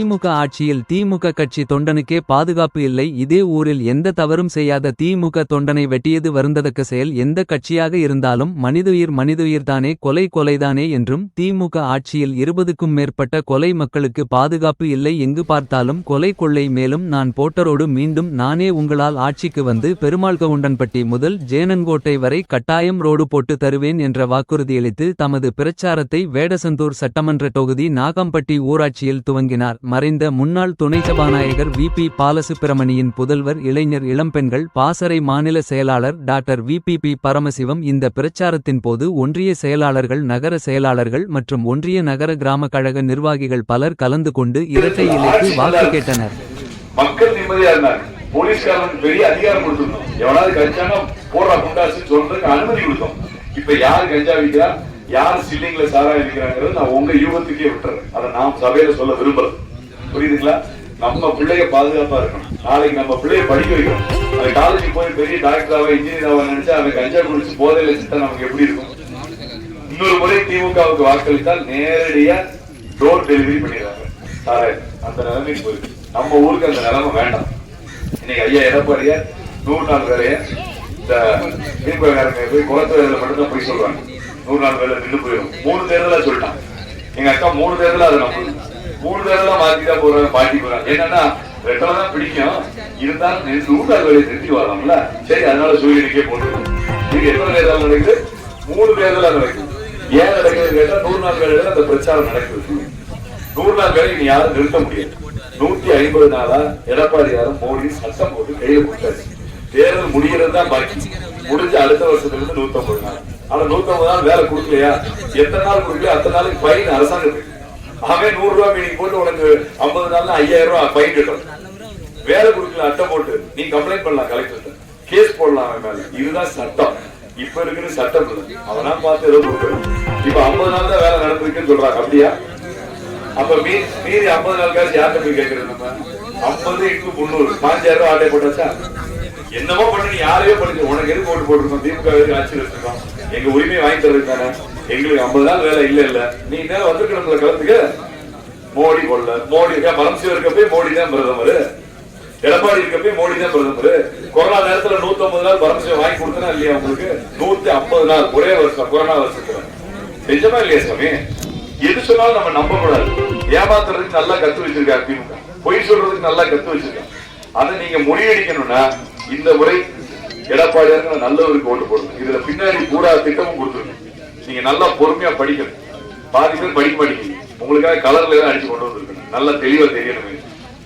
திமுக ஆட்சியில் திமுக கட்சி தொண்டனுக்கே பாதுகாப்பு இல்லை. இதே ஊரில் எந்த தவறும் செய்யாத திமுக தொண்டனை வெட்டியது வருந்ததக்க செயல். எந்த கட்சியாக இருந்தாலும் மனிதுயிர்தானே, கொலைதானே என்றும் திமுக ஆட்சியில் 20க்கும் மேற்பட்ட கொலை. மக்களுக்கு பாதுகாப்பு இல்லை, எங்கு பார்த்தாலும் கொள்ளை. மேலும் நான் போட்டரோடு மீண்டும் நானே உங்களால் ஆட்சிக்கு வந்து பெருமாள்கவுண்டன்பட்டி முதல் ஜேனன்கோட்டை வரை கட்டாயம் ரோடு போட்டு தருவேன் என்ற வாக்குறுதியளித்து தமது பிரச்சாரத்தை வேடசந்தூர் சட்டமன்ற தொகுதி நாகம்பட்டி ஊராட்சியில் துவங்கினார். மறைந்த முன்னாள் துணை சபாநாயகர் VP பாலசுப்பிரமணியின் புதல்வர், இளைஞர் இளம்பெண்கள் பாசறை மாநில செயலாளர் டாக்டர் VPP பரமசிவம். இந்த பிரச்சாரத்தின் போது ஒன்றிய செயலாளர்கள், நகர செயலாளர்கள் மற்றும் ஒன்றிய நகர கிராம கழக நிர்வாகிகள் பலர் கலந்து கொண்டு இரட்டை இலைக்கு வாக்கு கேட்டனர். மக்கள் நிம்மதியா இருந்தாங்க. போலீஸ்காரனுக்கு பெரிய அதிகாரம் கொடுத்துருந்தோம். எவனாவது கஞ்சானா போடுறா குண்டாசு சொல்றதுக்கு அனுமதி கொடுத்தோம். இப்ப யாரு கஞ்சா விற்கிறா, யாரு சில்லிங்ல சாராயம் விற்கிறாங்கிறது நான் உங்க யூகத்துக்கே விட்டுறேன். அதை நாம் சபையில சொல்ல விரும்புறேன். புரியுதுங்களா? நம்ம பிள்ளைய பாதுகாப்பா இருக்கணும். நாளைக்கு நம்ம பிள்ளைய படிக்க வைக்கணும். அந்த காலேஜுக்கு போய் பெரிய டாக்டராவா இன்ஜினியராவா நினைச்சா அவன் கஞ்சா குடிச்சு போதையில சித்தா நமக்கு எப்படி இருக்கும்? இன்னொரு முறை திமுகவுக்கு வாக்களித்தால் நேரடியா டோர் டெலிவரி பண்ணிடுறாங்க சாராயம். அந்த நிலைமைக்கு போயிருக்கு. நம்ம ஊருக்கு அந்த நிலைமை வேண்டாம். இன்னைக்கு ஐயா எடப்பாடியார் 100 நாள் வேலைய இந்த திமுக போய் குளத்துறையில மட்டும்தான் போய் சொல்றாங்க. 100 நாள் வேலை நின்று போயிடும். 3 தேர்தலா சொல்லிட்டான். எங்க அக்கா 3 தேர்தலா அதை நம்ம 3 தேர்தலா மாத்திதான் போறாங்க, பாட்டி போறாங்க. என்னன்னா ரெட்டதான் பிடிக்கும் இருந்தாலும் 100 நாள் வேலையை நிறுத்தி வரலாம்ல. சரி, அதனால சூரியனுக்கே போட்டுருக்கோம். இது எத்தனை தேர்தல் நடக்குது? 3 தேர்தலா நடக்குது. ஏன் நடக்குது கேட்டா 100 நாள் வேலையில அந்த பிரச்சாரம் நடக்குது. 100 நாள் வேலை நீ யாரும் நிறுத்த முடியாது. 150 நாளா எடப்பாடி யாரும் மோடி சட்டம் போட்டு கையில கொடுத்தாரு. தேர்தல் முடிகிறது தான் பாக்கி. முடிஞ்ச அடுத்த வருஷத்துல இருந்து 150 நாள். ஆனா 150 நாள் வேலை கொடுக்கலையா, எத்தனை நாள் கொடுக்கலையா அத்தனை நாளைக்கு ஃபைன் அரசாங்கத்துக்கு. அவன் 100 ரூபாய் மீனிங் போட்டு உனக்கு 50 நாள்ல 5000 ரூபாய் ஃபைன் கட்டணும். வேலை கொடுக்கல அட்டை போட்டு நீ கம்ப்ளைண்ட் பண்ணலாம், கலெக்டர் கேஸ் போடலாம் அவன் மேல. இதுதான் சட்டம். இப்ப இருக்கிற சட்டம் இல்லை. அவனா பார்த்து ஏதோ கொடுக்கணும். இப்ப 50 நாள் தான் வேலை நடந்திருக்குன்னு சொல்றாங்க. அப்படியா? அப்ப மீறி 50 நாள் காசு யார்கிட்ட போய் கேட்கறது? நம்ம 50 × 300 5000 ரூபாய் ஆட்டை போட்டாச்சா? என்னமோ பண்ணி நீ யாரையோ படிச்சு உனக்கு எது போட்டு போட்டுருக்கோம்? திமுக ஆட்சியில் வச்சிருக்கோம். எங்க உரிமையை வாங்கி தரது தானே. எங்களுக்கு 50 நாள் வேலை இல்ல. நீ நேரம் வந்துருக்கணும்ல கலந்துக்க. மோடி போடல. மோடி பரமசிவம் இருக்கப்பே மோடி தான் பிரதமர். எடப்பாடி இருக்கப்பே மோடி தான் பிரதமர். கொரோனா நேரத்துல 150 நாள் பரமசிவம் வாங்கி கொடுத்தனா இல்லையா உங்களுக்கு? 150 நாள் ஒரே வருஷம் கொரோனா வருஷத்துல நிஜமா இல்லையா சாமி? எது சொன்னாலும் நம்ம நம்ப கூடாது. ஏமாத்துறதுக்கு நல்லா கத்து வச்சிருக்காங்க திமுக. பொய் சொல்றதுக்கு நல்லா கத்து வச்சிருக்காங்க. அதை நீங்க முறியடிக்கணும்னா இந்த முறை எடப்பாடியாருக்கு நல்லவருக்கு ஓட்டு போடணும். இதுல பின்னாடி பூரா திட்டமும் கொடுத்துருக்கணும். நீங்க நல்லா பொறுமையா படிக்கணும். பாதி பேர் படிக்க மாட்டேங்குது. உங்களுக்காக கலர்ல தான் அடிச்சு கொண்டு வந்திருக்கணும். நல்லா தெளிவா தெரியணும்.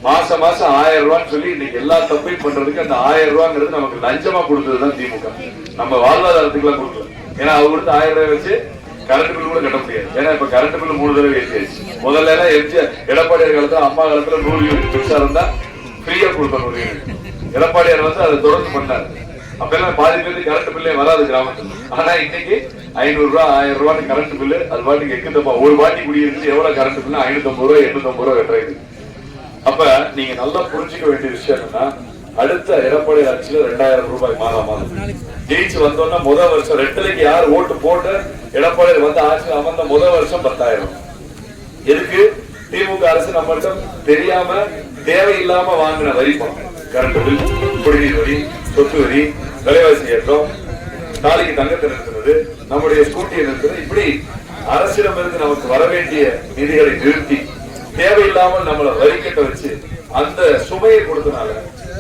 மாசம் 1000 ரூபான்னு சொல்லி இன்னைக்கு எல்லா தப்பையும் பண்றதுக்கு அந்த 1000 ரூபாங்கிறது நமக்கு லஞ்சமா கொடுத்ததுதான் திமுக. நம்ம வாழ்வாதாரத்துக்கு எல்லாம் கொடுக்கல. ஏன்னா அவர் கொடுத்து 1000 ரூபாய் வச்சு கரண்ட் பில் கூட கட்ட முடியாது. ஏன்னா இப்ப கரண்ட் பில் 3 தடவை ஏற்றியாச்சு. முதல்ல எல்லாம் எடப்பாடியார் காலத்துல அம்மா காலத்துல 100 யூனிட் பெருசா இருந்தா ஃப்ரீயா கொடுப்போம் 100 யூனிட். எடப்பாடியார் வந்து அதை தொடர்ந்து பண்ணாரு. அப்ப எல்லாம் பாதி பேருக்கு கரண்ட் பில்லே வராது கிராமத்துல. ஆனா இன்னைக்கு 500 ரூபாய் 1000 ரூபாய் கரண்ட் பில்லு. அது பாட்டுக்கு எக்குதப்பா. ஒரு பாட்டி குடியிருக்கு எவ்வளவு கரண்ட் பில்லு? 550 ரூபாய் 850 ரூபாய் கட்டுறது. அப்ப நீங்க நல்லா புரிஞ்சுக்க வேண்டிய விஷயம் என்னன்னா, அடுத்த எடப்பாடி ஆட்சியில 2000 ரூபாய் மாதம் ஜெயிச்சு வந்தோம்னா முதல் வருஷம் ரெட்டலைக்கு யார் ஓட்டு போட்டு எடப்பாடி வந்து ஆட்சியில் அமர்ந்த முதல் வருஷம் 10,000. எதுக்கு? திமுக அரசு நம்மள்ட்ட தெரியாம தேவையில்லாம வாங்கின வரி பணம். கரண்ட் பில், குடிநீர் வரி, சொத்து வரி, விலைவாசி ஏற்றம், நாளைக்கு தங்கத்தை நிறுத்துறது, நம்முடைய ஸ்கூட்டியை நிறுத்துறது, இப்படி அரசிடமிருந்து நமக்கு வர வேண்டிய நிதிகளை நிறுத்தி தேவையில்லாமல் நம்மளை வரி கட்ட வச்சு அந்த சுமையை கொடுத்தனால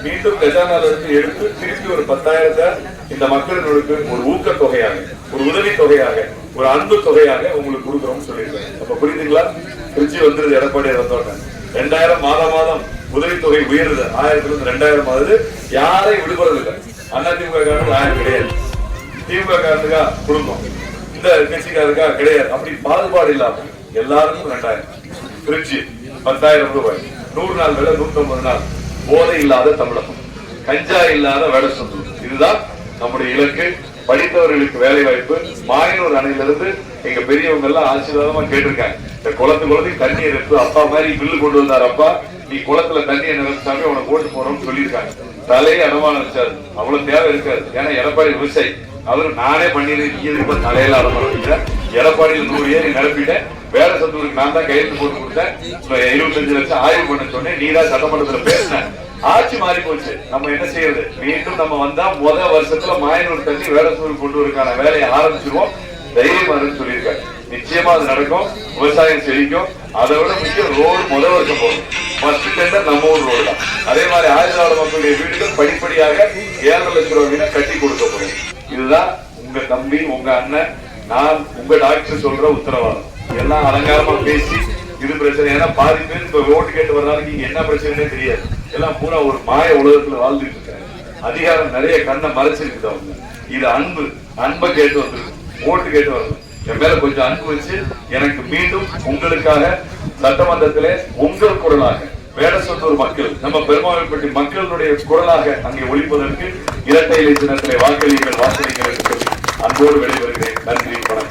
மீண்டும் கஜானால இருந்து எடுத்து திருப்பி ஒரு 10,000 இந்த மக்களுக்கு ஒரு ஊக்க தொகையாக, ஒரு உதவி தொகையாக, ஒரு அன்பு தொகையாக உங்களுக்கு கொடுக்குறோம்னு சொல்லியிருக்காங்க. அப்ப புரியுதுங்களா? திருச்சி வந்துருது எடப்பாடியார் வந்தோடனே 2000 மாதம் உதவித்தொகை உயருது. 1000 இருந்து 2000 ஆகுது. யாரையும் விடுபடுறது இல்லை. அதிமுக காரனுக்கு 1000 கிடையாது, திமுக காரனுக்கா குடும்பம், இந்த கட்சிக்காருக்கா கிடையாது. அப்படி பாகுபாடு இல்லாம எல்லாருக்கும் 2000. திருச்சி 10,000 ரூபாய். 100 நாள் வேலை, 150 நாள். போதை இல்லாத தமிழகம், கஞ்சா இல்லாத வேடசந்தூர். இதுதான் நம்முடைய இலக்கு. படித்தவர்களுக்கு வேலை வாய்ப்பு. மாயனூர் அணையிலிருந்து எங்க பெரியவங்க எல்லாம் ஆசீர்வாதமா கேட்டிருக்காங்க. இந்த குளத்துக்கு தண்ணியை நிறுத்து. அப்பா மாதிரி பில்லு கொண்டு வந்தார். அப்பா நீ குளத்துல தண்ணியை நிறுத்தாமே உனக்கு ஓட்டு போறோம்னு சொல்லியிருக்காங்க. தலையை அனுமானம் வச்சாரு. அவ்வளவு தேவை இருக்காது. ஏன்னா எடப்பாடி விவசாயி அவரு நானே பண்ணிருக்கீங்க தலையில ஆரம்பிக்கிறேன். எடப்பாடியில் 100 ஏறி நிரப்பிட்டேன். வேடசந்தூருக்கு நான் தான் கையெழுத்து போட்டு கொடுத்தேன். 25 லட்சம் ஆய்வு பண்ண சொன்னேன். நீ தான் சட்டமன்றத்துல பேசின. ஆட்சி மாறி போச்சு. நம்ம என்ன செய்யறது? மீண்டும் நம்ம வந்தா முதல் வருஷத்துல மாயனூர் தண்ணி வேடசந்தூர் கொண்டு வரக்கான வேலையை ஆரம்பிச்சிருவோம். தைரியமா சொல்லியிருக்காரு. நிச்சயமா அது நடக்கும். விவசாயம் செழிக்கும். அதை விட முக்கியம் ரோடு முதல் வருஷம் போகும். ஃபர்ஸ்ட் டெண்டர் நம்ம ஊர் ரோடு தான். அதே மாதிரி ஆயுதவாட மக்களுடைய வீடுகள் படிப்படியாக 7 லட்சம் ரூபாய் கட்டி கொடுக்கப்படும். இதுதான் உங்க தம்பி, உங்க அண்ணன், நான் உங்க டாக்டர் சொல்ற உத்தரவாதம். எல்லாம் அலங்காரமா பேசி இது பிரச்சனை. ஏன்னா பாதி பேர் இப்ப ஓட்டு கேட்டு வர்றதுக்கு இங்க என்ன பிரச்சனைனே தெரியாது. எல்லாம் பூரா ஒரு மாய உலகத்துல வாழ்ந்துட்டு இருக்காங்க. அதிகாரம் நிறைய கண்ணை மறைச்சிருக்கு அவங்க. இது அன்பை கேட்டு வந்துருக்கு. ஓட்டு கேட்டு வரணும். என் மேல கொஞ்சம் அன்பு வச்சு எனக்கு மீண்டும் உங்களுக்காக சட்டமன்றத்திலே உங்கள் குரலாக வேடசந்தூர் மக்கள், நம்ம பெருமாள்பட்டி மக்களுடைய குரலாக அங்கே ஒழிப்பதற்கு இரட்டை இலை சின்னத்திலே வாக்களியுங்கள், வாக்களிங்கள் என்று சொல்லி அன்போடு விடைபெறுகிறேன். நன்றி, வணக்கம்.